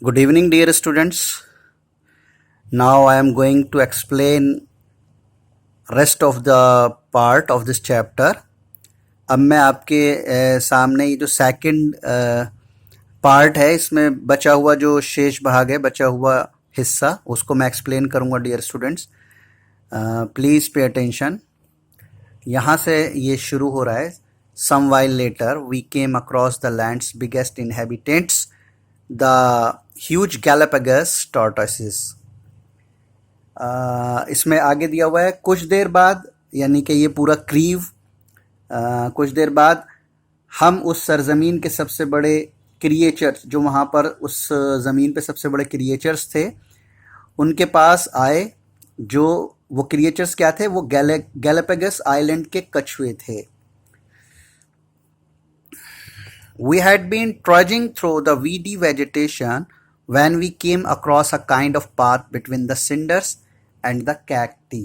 Good evening, dear students. Now I am going to explain rest of the part of this chapter. अब मैं आपके सामने ये जो सेकंड पार्ट है इसमें बचा हुआ जो शेष भाग है, बचा हुआ हिस्सा, उसको मैं एक्सप्लेन करूँगा dear students. Please pay attention. यहाँ से ये शुरू हो रहा है. Some while later we came across the land's biggest inhabitants, the huge Galapagos tortoises. इसमें आगे दिया हुआ है कुछ देर बाद, यानी कि ये पूरा क्रीव. कुछ देर बाद हम उस सरजमीन के सबसे बड़े क्रिएचर्स, जो वहाँ पर उस ज़मीन पे सबसे बड़े क्रिएचर्स थे, उनके पास आए. जो वो क्रिएचर्स क्या थे? वो गैलापागोस आइलैंड के कछुए थे. We had been trudging through the weedy vegetation when we came across a kind of path between the cinders and the cacti.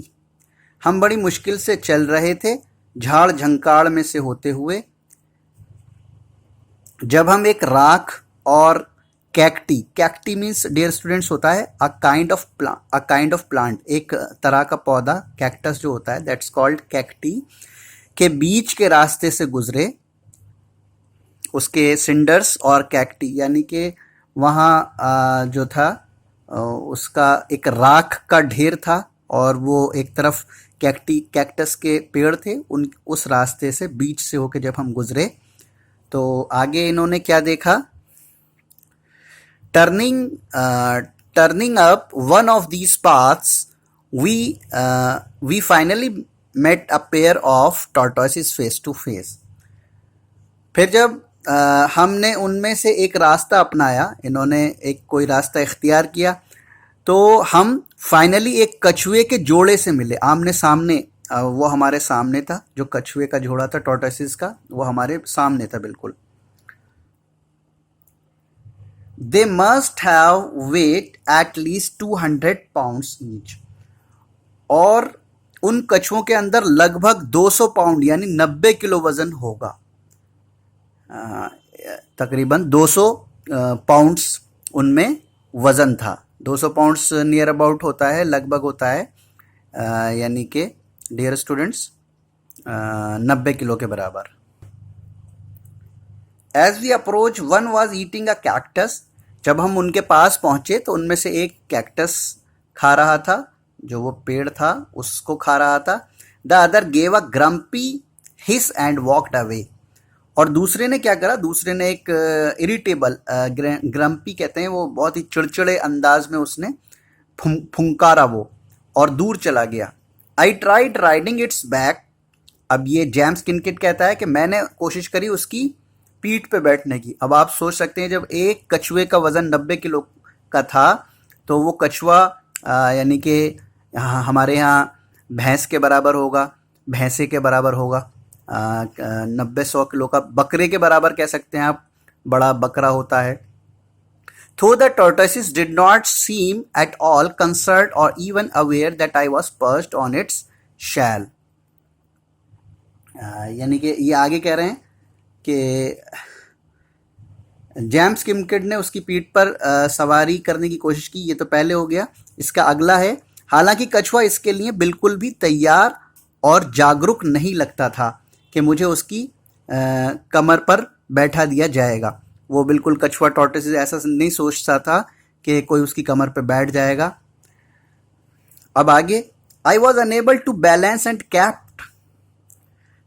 हम बड़ी मुश्किल से चल रहे थे झाड़ झंकाड़ में से होते हुए, जब हम एक राख और कैक्टी मीन्स डियर स्टूडेंट्स होता है अ काइंड ऑफ प्लांट, एक तरह का पौधा, कैक्टस जो होता है दैट्स कॉल्ड कैक्टी, के बीच के रास्ते से गुजरे. उसके सिंडर्स और कैक्टी यानी कि वहाँ जो था उसका एक राख का ढेर था और वो एक तरफ कैक्टस के पेड़ थे. उस रास्ते से बीच से होके जब हम गुजरे तो आगे इन्होंने क्या देखा? Turning up one of these paths we finally met a pair of tortoises face to face. फिर जब हमने उनमें से एक रास्ता अपनाया, इन्होंने एक कोई रास्ता इख्तियार किया, तो हम फाइनली एक कछुए के जोड़े से मिले आमने सामने. वो हमारे सामने था, जो कछुए का जोड़ा था टॉर्टोइसेस का, वो हमारे सामने था बिल्कुल. They must have weight at least 200 pounds each. और उन कछुओं के अंदर लगभग 200 पाउंड यानी 90 किलो वजन होगा. तकरीबन 200 पाउंड्स उनमें वज़न था. 200 पाउंड्स नियर अबाउट होता है, लगभग होता है, यानी कि डियर स्टूडेंट्स 90 किलो के बराबर. As we approach one was eating a cactus. जब हम उनके पास पहुंचे तो उनमें से एक कैक्टस खा रहा था, जो वो पेड़ था उसको खा रहा था. The other gave a grumpy his and walked away. और दूसरे ने क्या करा? दूसरे ने एक इरिटेबल, ग्रम्पी कहते हैं, वो बहुत ही चिड़चिड़े अंदाज में उसने फुंकारा वो और दूर चला गया. I tried riding it's back. अब ये जेम्स किनकिड कहता है कि मैंने कोशिश करी उसकी पीठ पे बैठने की. अब आप सोच सकते हैं, जब एक कछुए का वज़न 90 किलो का था तो वो कछुआ यानी कि हमारे यहाँ भैंस के बराबर होगा, भैंसे के बराबर होगा, 90-100 किलो का, बकरे के बराबर कह सकते हैं आप, बड़ा बकरा होता है. Though the tortoises did not seem at all concerned or even aware that I was perched on its shell. यानी कि ये आगे कह रहे हैं कि जेम्स किमकिड ने उसकी पीठ पर सवारी करने की कोशिश की. ये तो पहले हो गया. इसका अगला है, हालांकि कछुआ इसके लिए बिल्कुल भी तैयार और जागरूक नहीं लगता था कि मुझे उसकी कमर पर बैठा दिया जाएगा. वो बिल्कुल कछुआ टॉर्टोइस ऐसा नहीं सोचता था कि कोई उसकी कमर पर बैठ जाएगा. अब आगे, I was unable to balance and kept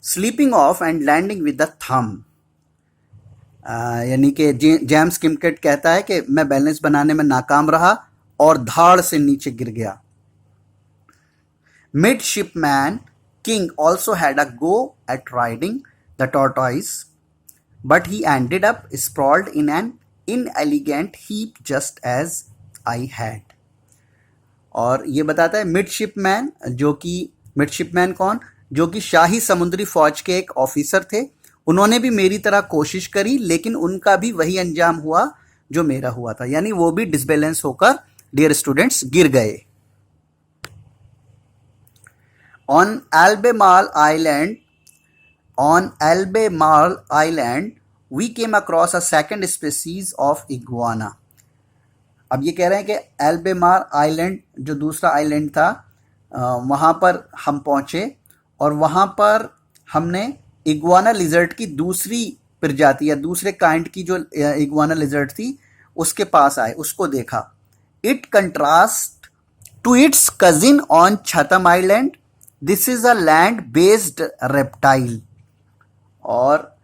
sleeping off and landing with the thumb. यानी कि जेम्स किमकिड कहता है कि मैं बैलेंस बनाने में नाकाम रहा और धाड़ से नीचे गिर गया. Midshipman King also had a go at riding the tortoise, but he ended up sprawled in an inelegant heap just as I had. और ये बताता है मिडशिपमैन, जो कि मिडशिपमैन कौन? जो कि शाही समुद्री फौज के एक ऑफिसर थे. उन्होंने भी मेरी तरह कोशिश करी, लेकिन उनका भी वही अंजाम हुआ जो मेरा हुआ था, यानी वो भी डिसबैलेंस होकर डियर स्टूडेंट्स गिर गए. On Albemarle Island, we came across a second species of iguana. अब ये कह रहे हैं कि एल्बेमार आइलैंड जो दूसरा आइलैंड था वहाँ पर हम पहुँचे और वहाँ पर हमने इग्वाना लिजर्ड की दूसरी प्रजाति या दूसरे काइंड की जो इग्वाना लिजर्ड थी उसके पास आए, उसको देखा. It contrast to its cousin on Chatham Island. This is a land based reptile. और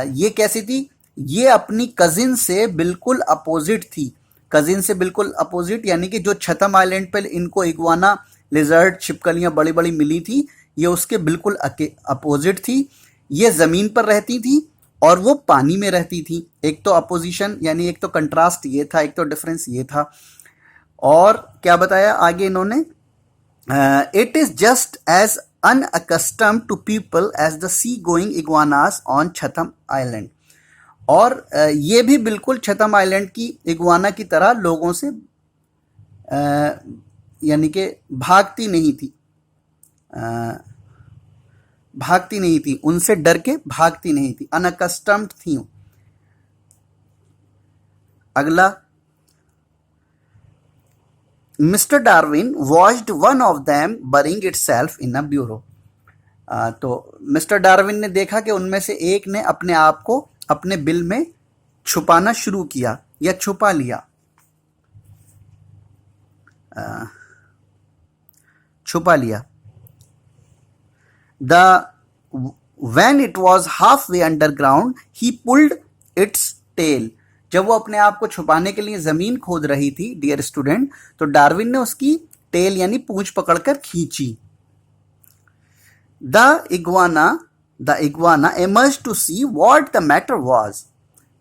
ये कैसी थी? ये अपनी कजिन से बिल्कुल अपोजिट थी. कजिन से बिल्कुल अपोजिट यानी कि जो छतम आइलैंड पर इनको इग्वाना लिजर्ड छिपकलियां बड़ी बड़ी मिली थी, ये उसके बिल्कुल अपोजिट थी. ये ज़मीन पर रहती थी और वो पानी में रहती थी. एक तो अपोजिशन यानी एक तो कंट्रास्ट ये था, एक तो डिफरेंस ये था. और क्या बताया आगे इन्होंने? It is just as unaccustomed to people as the sea going iguanas on Chatham Island. और ये भी बिल्कुल छतम आइलैंड की इग्वाना की तरह लोगों से यानी कि भागती नहीं थी, उनसे डर के भागती नहीं थी, अनअकस्टम्ड थी. अगला, mister Darwin watched one of them burying itself in a burrow. तो मिस्टर डार्विन ने देखा कि उनमें से एक ने अपने आप को अपने बिल में छुपाना शुरू किया या छुपा लिया. When it was halfway underground, he pulled its tail. जब वो अपने आप को छुपाने के लिए जमीन खोद रही थी, डियर स्टूडेंट, तो डार्विन ने उसकी टेल यानी पूंछ पकड़कर खींची. The iguana emerged to see what the matter was.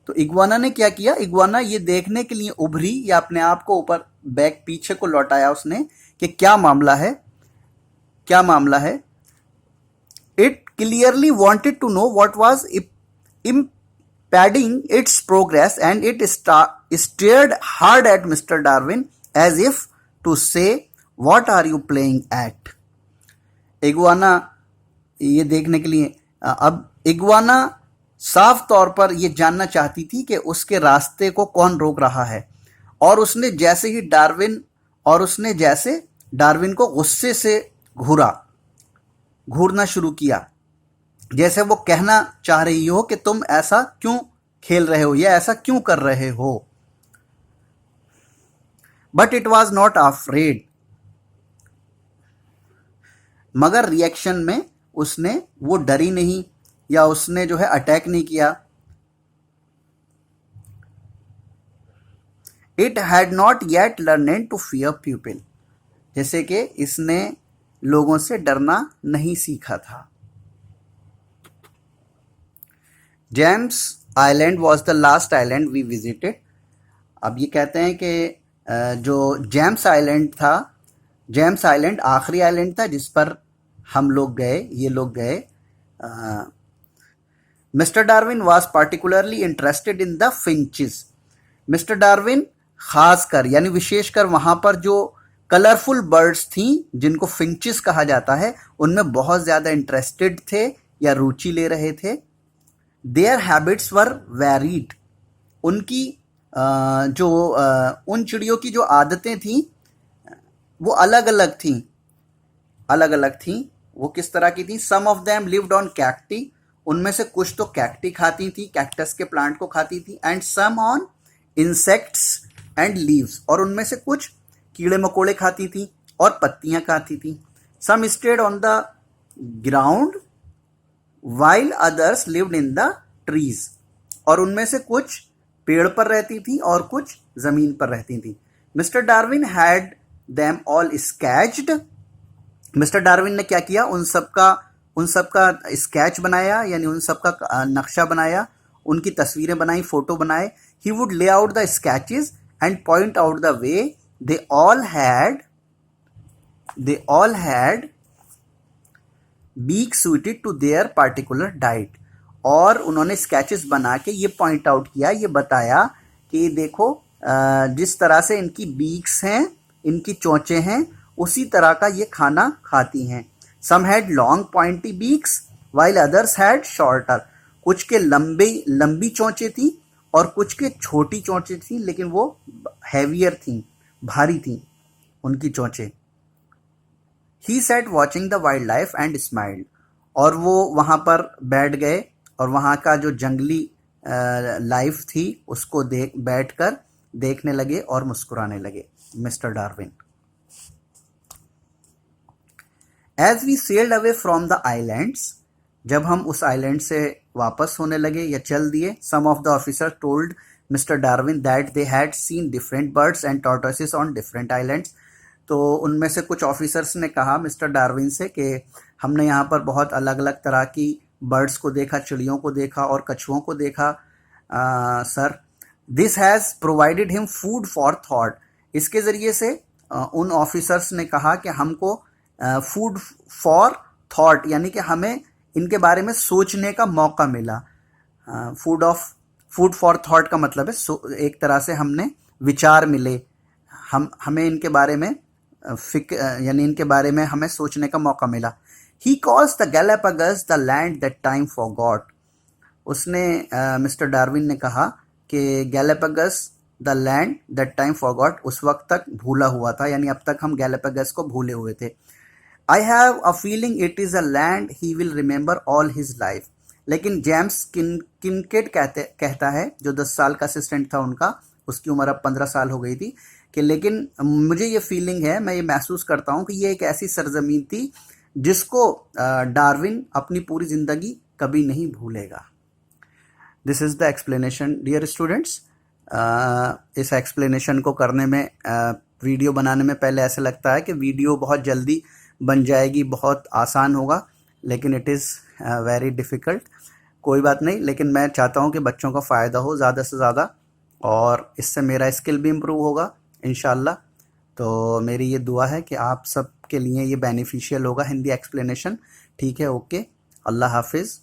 तो इग्वाना ने क्या किया? इग्वाना ये देखने के लिए उभरी या अपने आप को ऊपर बैक पीछे को लौटाया उसने कि क्या मामला है. It clearly wanted to know what was impeding its progress, and it stared hard at Mr. Darwin as if to say, "What are you playing at?" Iguana ये देखने के लिए, अब इग्वाना साफ तौर पर ये जानना चाहती थी कि उसके रास्ते को कौन रोक रहा है. और उसने जैसे डार्विन को गुस्से से घूरना शुरू किया, जैसे वो कहना चाह रही हो कि तुम ऐसा क्यों खेल रहे हो या ऐसा क्यों कर रहे हो. But it was not afraid. मगर रिएक्शन में वो डरी नहीं या उसने जो है अटैक नहीं किया. It had not yet learned to fear people. जैसे कि इसने लोगों से डरना नहीं सीखा था. James island was the last island we visited. अब ये कहते हैं कि जो जेम्स आइलैंड आखिरी आइलैंड था जिस पर ये लोग गए. Mister Darwin was particularly interested in the finches. Mister Darwin खासकर यानी विशेषकर वहाँ पर जो कलरफुल बर्ड्स थी जिनको फिंचेस कहा जाता है उनमें बहुत ज़्यादा इंटरेस्टेड थे या रुचि ले रहे थे. Their habits were varied. उनकी उन चिड़ियों की जो आदतें थीं वो अलग अलग थीं. वो किस तरह की थी? Some of them lived on cacti. उनमें से कुछ तो कैक्टी खाती थी, कैक्टस के प्लांट को खाती थी. And some on insects and leaves. और उनमें से कुछ कीड़े मकोड़े खाती थी और पत्तियां खाती थी. Some stayed on the ground while others lived in the trees. और उनमें से कुछ पेड़ पर रहती थी और कुछ जमीन पर रहती थी. Mister Darwin had them all sketched. Mister Darwin ने क्या किया? उन सब का स्केच बनाया यानी उन सब का नक्शा बनाया, उनकी तस्वीरें बनाई, फोटो बनाए. He would lay out the sketches and point out the way they all had become suited to their particular diet. और उन्होंने स्केचेस बना के ये पॉइंट आउट किया, ये बताया कि देखो जिस तरह से इनकी बीक्स हैं, इनकी चोंचें हैं, उसी तरह का ये खाना खाती हैं. Some had long pointy beaks while others had shorter. कुछ के लंबी चोंचें थी और कुछ के छोटी चोंचें थी, लेकिन वो हैवियर थी, भारी थी उनकी चोंचें। He sat watching the wildlife and smiled, और वो वहाँ पर बैठ गए और वहाँ का जो जंगली लाइफ थी उसको बैठकर देखने लगे और मुस्कुराने लगे mister Darwin. As we sailed away from the islands, जब हम उस आइलैंड से वापस होने लगे या चल दिए, some of the officer told mister Darwin that they had seen different birds and tortoises on different islands. तो उनमें से कुछ ऑफिसर्स ने कहा मिस्टर डार्विन से कि हमने यहाँ पर बहुत अलग अलग तरह की बर्ड्स को देखा, चिड़ियों को देखा और कछुओं को देखा sir. This has provided him food for thought, इसके ज़रिए से उन ऑफिसर्स ने कहा कि हमको फूड फॉर थॉट, यानी कि हमें इनके बारे में सोचने का मौका मिला। फूड फॉर थॉट का मतलब है एक तरह से हमने विचार मिले, हमें इनके बारे में यानी इनके बारे में हमें सोचने का मौका मिला। He calls the Galapagos the land that time forgot, उसने मिस्टर डार्विन ने कहा कि Galapagos the land that time forgot उस वक्त तक भूला हुआ था, यानी अब तक हम गैलापागस को भूले हुए थे। I have a feeling it is a land he will remember all his life, लेकिन जेम्स किनकेड कहता है, जो 10 साल का असिस्टेंट था उनका, उसकी उम्र अब 15 साल हो गई थी, कि लेकिन मुझे ये फीलिंग है, मैं ये महसूस करता हूँ कि ये एक ऐसी सरजमीन थी जिसको डार्विन अपनी पूरी ज़िंदगी कभी नहीं भूलेगा। This is the explanation dear students. इस एक्सप्लेनेशन को करने में, वीडियो बनाने में पहले ऐसा लगता है कि वीडियो बहुत जल्दी बन जाएगी, बहुत आसान होगा, लेकिन इट इज़ वेरी डिफ़िकल्ट। कोई बात नहीं, लेकिन मैं चाहता हूँ कि बच्चों का फ़ायदा हो ज़्यादा से ज़्यादा, और इससे मेरा स्किल भी इम्प्रूव होगा इंशाल्लाह। तो मेरी ये दुआ है कि आप सब के लिए ये बेनिफिशियल होगा हिंदी एक्सप्लेनेशन। ठीक है, ओके, अल्लाह हाफिज़।